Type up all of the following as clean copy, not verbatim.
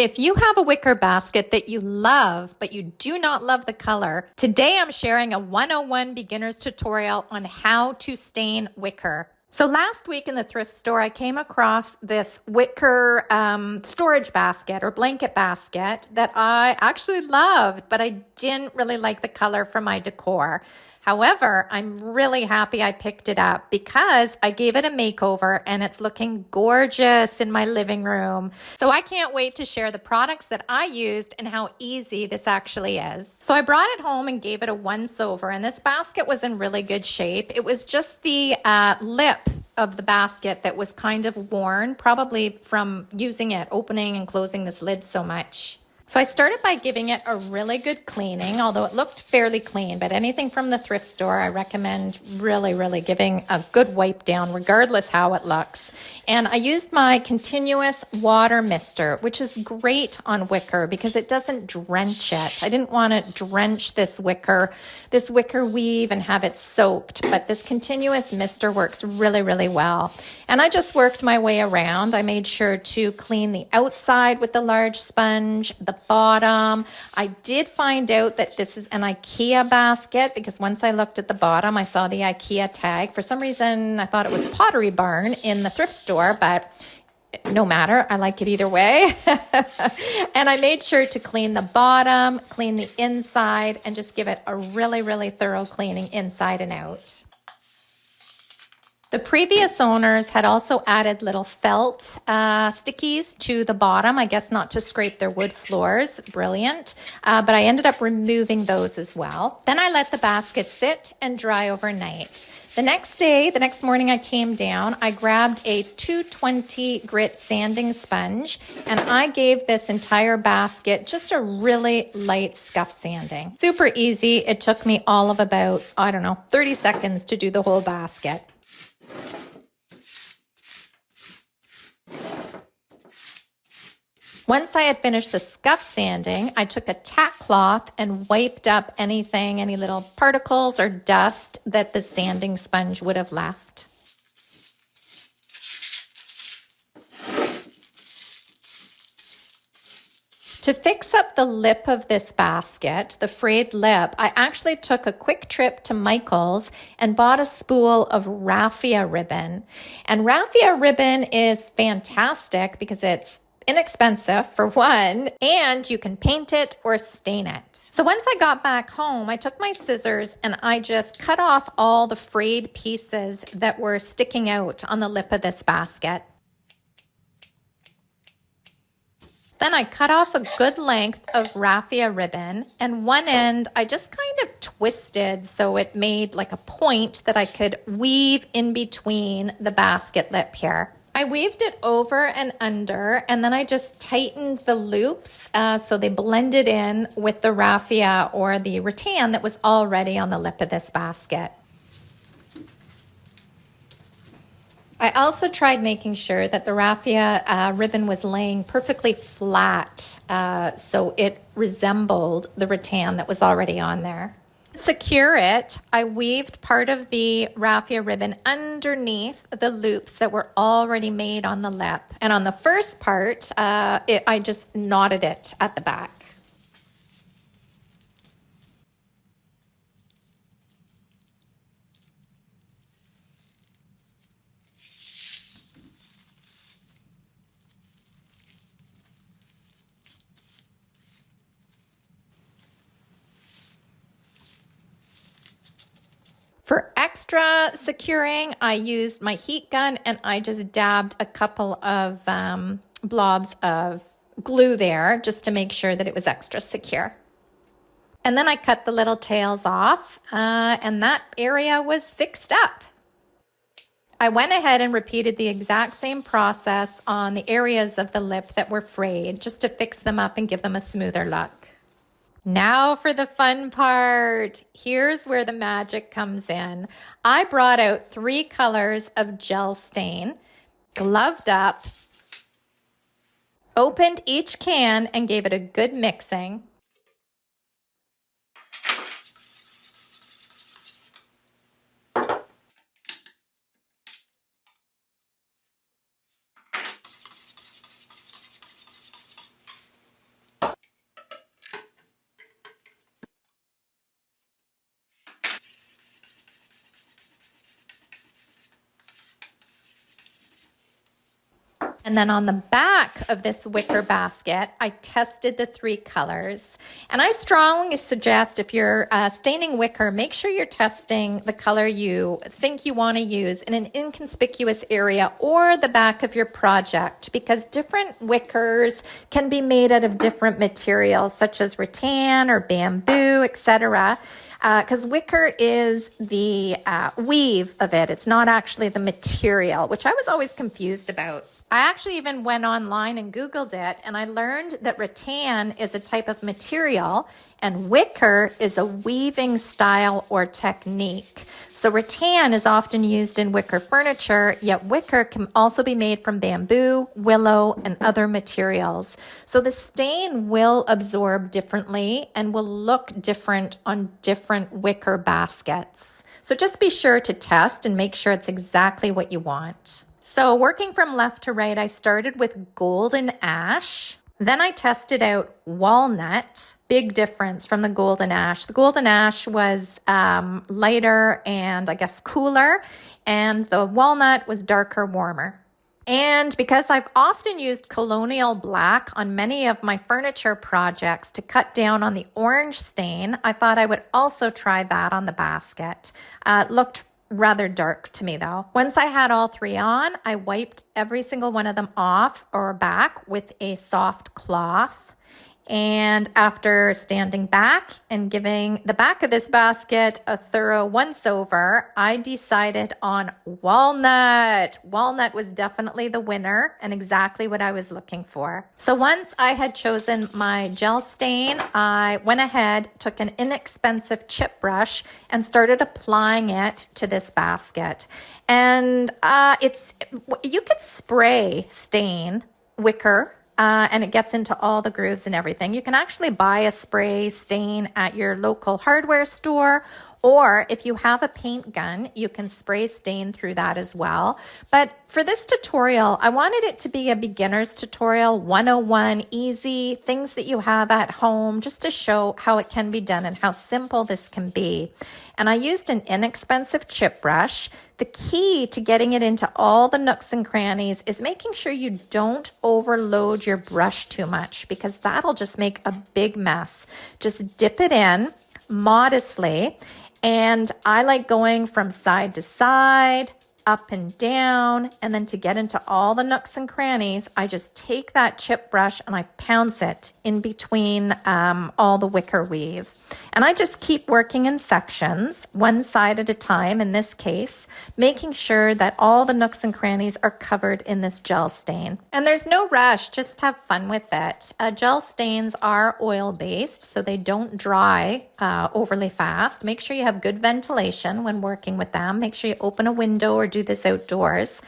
If you have a wicker basket that you love, but you do not love the color, today I'm sharing a 101 beginner's tutorial on how to stain wicker. So last week in the thrift store, I came across this wicker storage basket or blanket basket that I actually loved, but I didn't really like the color for my decor. However, I'm really happy I picked it up because I gave it a makeover and it's looking gorgeous in my living room. So I can't wait to share the products that I used and how easy this actually is. So I brought it home and gave it a once over, and this basket was in really good shape. It was just the lip of the basket that was kind of worn, probably from using it, opening and closing this lid so much. So I started by giving it a really good cleaning, although it looked fairly clean, but anything from the thrift store, I recommend really giving a good wipe down, regardless how it looks. And I used my continuous water mister, which is great on wicker because it doesn't drench it. I didn't want to drench this wicker weave and have it soaked, but this continuous mister works really well. And I just worked my way around. I made sure to clean the outside with the large sponge, the bottom. I did find out that this is an IKEA basket because once I looked at the bottom, I saw the IKEA tag. For some reason, I thought it was Pottery Barn in the thrift store, but no matter, I like it either way. And I made sure to clean the bottom, clean the inside, and just give it a really thorough cleaning inside and out. The previous owners had also added little felt stickies to the bottom, I guess not to scrape their wood floors. Brilliant. But I ended up removing those as well. Then I let the basket sit and dry overnight. The next morning I came down, I grabbed a 220 grit sanding sponge, and I gave this entire basket just a really light scuff sanding. Super easy. It took me all of about, 30 seconds to do the whole basket. Once I had finished the scuff sanding, I took a tack cloth and wiped up any little particles or dust that the sanding sponge would have left. To fix up the lip of this basket, the frayed lip, I actually took a quick trip to Michael's and bought a spool of Raffia Ribbon. And Raffia Ribbon is fantastic because it's inexpensive for one, and you can paint it or stain it. So once I got back home, I took my scissors and I just cut off all the frayed pieces that were sticking out on the lip of this basket. Then I cut off a good length of raffia ribbon, and one end I just kind of twisted so it made like a point that I could weave in between the basket lip here. I weaved it over and under, and then I just tightened the loops so they blended in with the raffia or the rattan that was already on the lip of this basket. I also tried making sure that the raffia ribbon was laying perfectly flat so it resembled the rattan that was already on there. To secure it, I weaved part of the raffia ribbon underneath the loops that were already made on the lip. And on the first part, I just knotted it at the back. For extra securing, I used my heat gun and I just dabbed a couple of blobs of glue there just to make sure that it was extra secure. And then I cut the little tails off and that area was fixed up. I went ahead and repeated the exact same process on the areas of the lip that were frayed just to fix them up and give them a smoother look. Now for the fun part. Here's where the magic comes in. I brought out 3 colors of gel stain, gloved up, opened each can and gave it a good mixing. And then on the back of this wicker basket, I tested the 3 colors. And I strongly suggest if you're staining wicker, make sure you're testing the color you think you want to use in an inconspicuous area or the back of your project, because different wickers can be made out of different materials such as rattan or bamboo, etc. Because wicker is the weave of it. It's not actually the material, which I was always confused about. I actually even went online and Googled it, and I learned that rattan is a type of material and wicker is a weaving style or technique. So rattan is often used in wicker furniture, yet wicker can also be made from bamboo, willow, and other materials. So the stain will absorb differently and will look different on different wicker baskets. So just be sure to test and make sure it's exactly what you want. So working from left to right, I started with golden ash. Then I tested out walnut. Big difference from the golden ash. The golden ash was lighter and I guess cooler, and the walnut was darker, warmer. And because I've often used colonial black on many of my furniture projects to cut down on the orange stain, I thought I would also try that on the basket. It looked rather dark to me though. Once I had all 3 on, I wiped every single one of them off or back with a soft cloth. And after standing back and giving the back of this basket a thorough once over, I decided on walnut. Walnut was definitely the winner and exactly what I was looking for. So once I had chosen my gel stain, I went ahead, took an inexpensive chip brush and started applying it to this basket. And you could spray stain wicker and it gets into all the grooves and everything. You can actually buy a spray stain at your local hardware store, or if you have a paint gun, you can spray stain through that as well. But for this tutorial, I wanted it to be a beginner's tutorial, 101, easy, things that you have at home, just to show how it can be done and how simple this can be. And I used an inexpensive chip brush. The key to getting it into all the nooks and crannies is making sure you don't overload your brush too much, because that'll just make a big mess. Just dip it in modestly. And I like going from side to side, up and down, and then to get into all the nooks and crannies, I just take that chip brush and I pounce it in between all the wicker weave. And I just keep working in sections, one side at a time in this case, making sure that all the nooks and crannies are covered in this gel stain. And there's no rush, just have fun with it. Gel stains are oil-based, so they don't dry overly fast. Make sure you have good ventilation when working with them. Make sure you open a window or do this outdoors.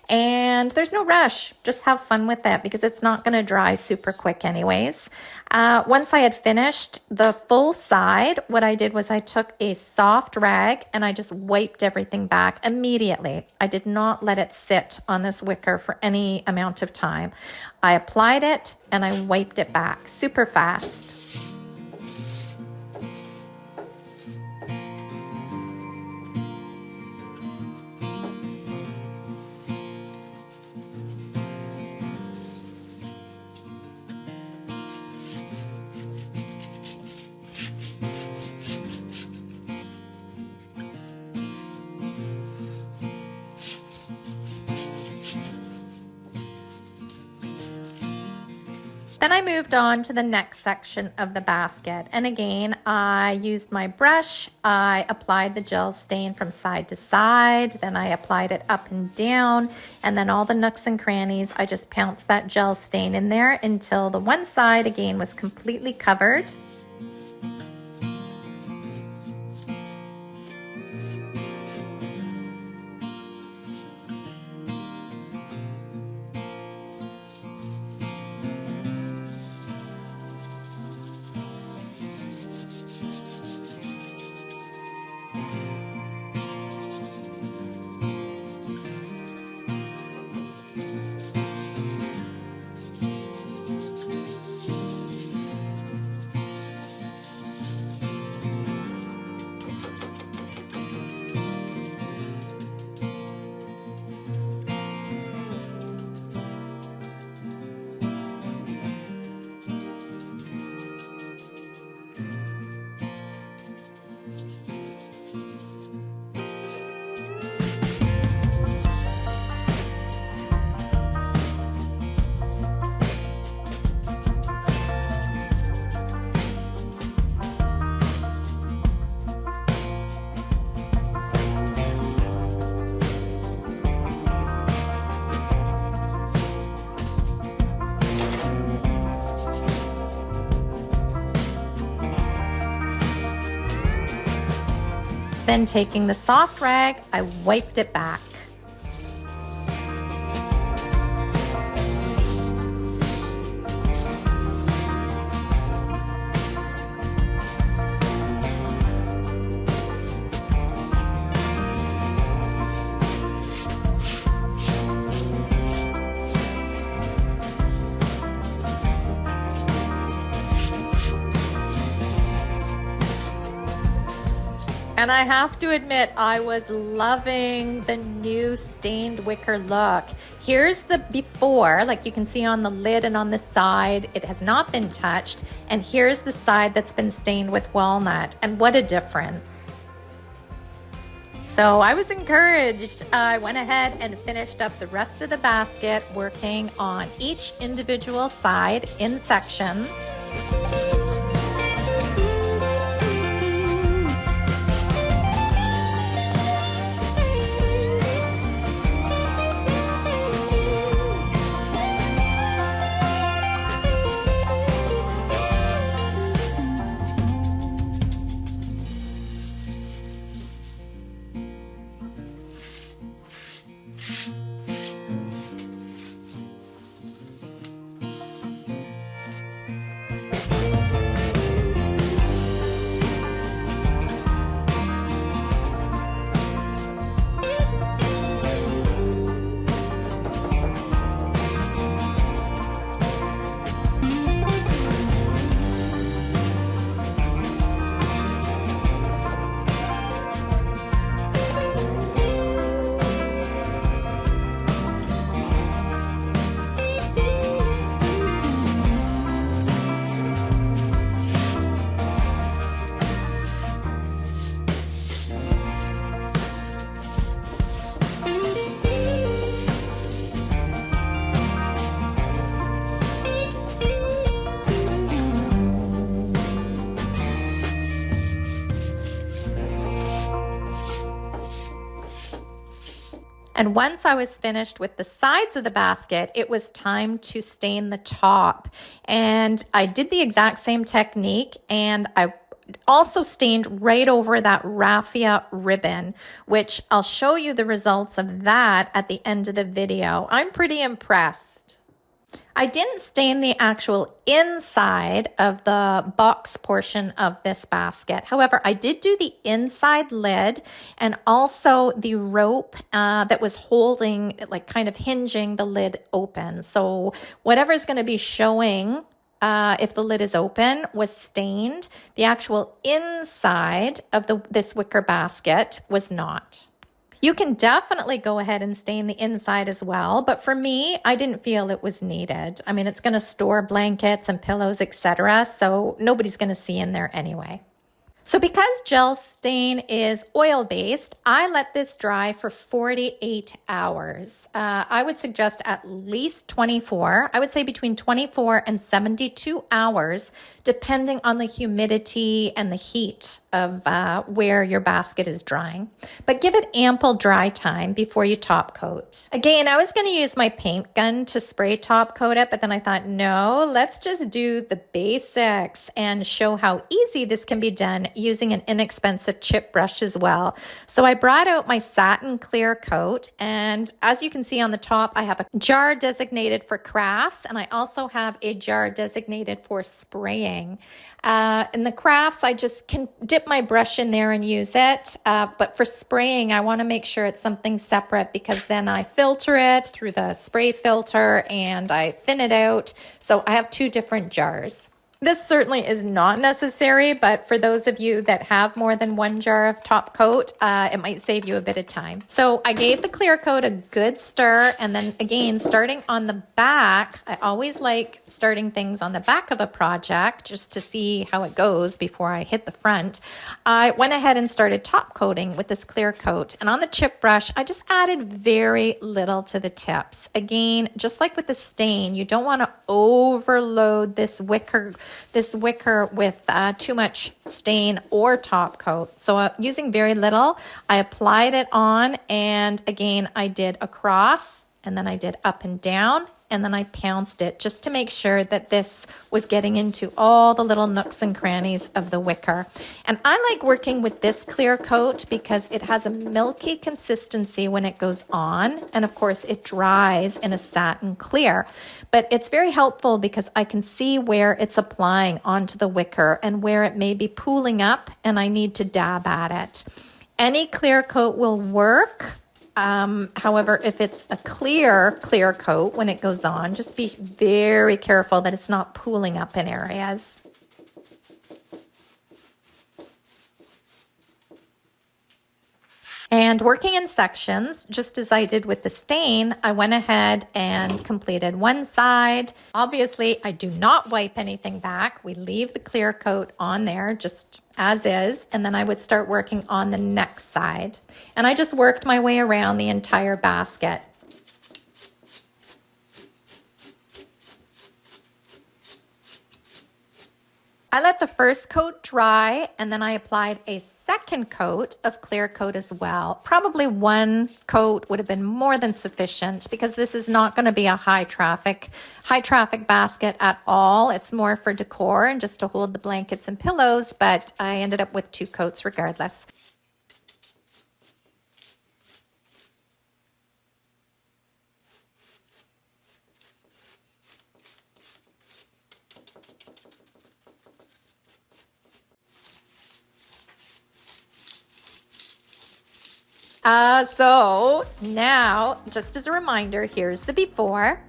And there's no rush, just have fun with it because it's not going to dry super quick anyways. Once I had finished the full side, what I did was I took a soft rag and I just wiped everything back immediately. I did not let it sit on this wicker for any amount of time. I applied it and I wiped it back super fast. Then I moved on to the next section of the basket. And again, I used my brush. I applied the gel stain from side to side. Then I applied it up and down. And then all the nooks and crannies, I just pounced that gel stain in there until the one side again was completely covered. then taking the soft rag, I wiped it back. And I have to admit, I was loving the new stained wicker look. Here's the before, like you can see on the lid and on the side, it has not been touched. And here's the side that's been stained with walnut. And what a difference. So I was encouraged. I went ahead and finished up the rest of the basket, working on each individual side in sections. And once I was finished with the sides of the basket, it was time to stain the top. And I did the exact same technique, and I also stained right over that raffia ribbon, which I'll show you the results of that at the end of the video. I'm pretty impressed. I didn't stain the actual inside of the box portion of this basket. However, I did do the inside lid and also the rope that was holding, like kind of hinging the lid open. So whatever is going to be showing if the lid is open was stained. The actual inside of this wicker basket was not. You can definitely go ahead and stain the inside as well, but for me, I didn't feel it was needed. I mean, it's going to store blankets and pillows, etc., so nobody's going to see in there anyway. So because gel stain is oil-based, I let this dry for 48 hours. I would suggest at least 24. I would say between 24 and 72 hours, depending on the humidity and the heat of where your basket is drying. But give it ample dry time before you top coat. Again, I was going to use my paint gun to spray top coat it, but then I thought, no, let's just do the basics and show how easy this can be done using an inexpensive chip brush as well. So I brought out my Satin Clear Coat, and as you can see on the top, I have a jar designated for crafts, and I also have a jar designated for spraying. In the crafts, I just can dip my brush in there and use it, but for spraying, I want to make sure it's something separate because then I filter it through the spray filter and I thin it out. So I have two different jars. This certainly is not necessary, but for those of you that have more than one jar of top coat, it might save you a bit of time. So I gave the clear coat a good stir, and then again, starting on the back, I always like starting things on the back of a project just to see how it goes before I hit the front. I went ahead and started top coating with this clear coat, and on the chip brush, I just added very little to the tips. Again, just like with the stain, you don't want to overload this wicker with too much stain or top coat. So using very little, I applied it on, and again, I did across, and then I did up and down, and then I pounced it just to make sure that this was getting into all the little nooks and crannies of the wicker. And I like working with this clear coat because it has a milky consistency when it goes on, and of course it dries in a satin clear. But it's very helpful because I can see where it's applying onto the wicker and where it may be pooling up and I need to dab at it. Any clear coat will work. However, if it's a clear coat when it goes on, just be very careful that it's not pooling up in areas. And working in sections, just as I did with the stain, I went ahead and completed one side. Obviously, I do not wipe anything back. We leave the clear coat on there just as is, and then I would start working on the next side. And I just worked my way around the entire basket. I let the first coat dry, and then I applied a second coat of clear coat as well. Probably one coat would have been more than sufficient because this is not going to be a high traffic basket at all. It's more for decor and just to hold the blankets and pillows, but I ended up with 2 coats regardless. So now, just as a reminder, here's the before.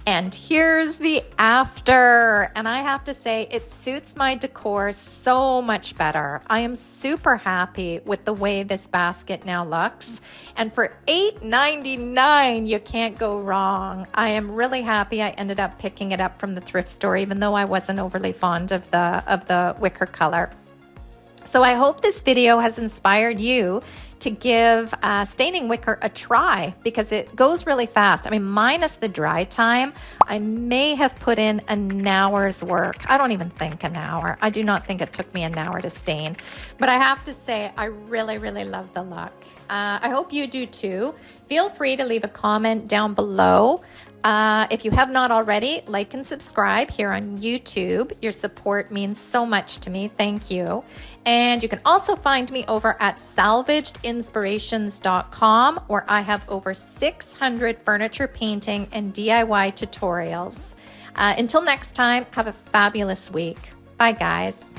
And here's the after. And I have to say, it suits my decor so much better. I am super happy with the way this basket now looks. And for $8.99, you can't go wrong. I am really happy I ended up picking it up from the thrift store, even though I wasn't overly fond of the wicker color. So I hope this video has inspired you to give staining wicker a try because it goes really fast. I mean, minus the dry time, I may have put in an hour's work. I don't even think an hour. I do not think it took me an hour to stain. But I have to say, I really, really love the look. I hope you do too. Feel free to leave a comment down below. If you have not already, like and subscribe here on YouTube. Your support means so much to me. Thank you. And you can also find me over at salvagedinspirations.com, where I have over 600 furniture painting and DIY tutorials. Until next time, have a fabulous week. Bye, guys.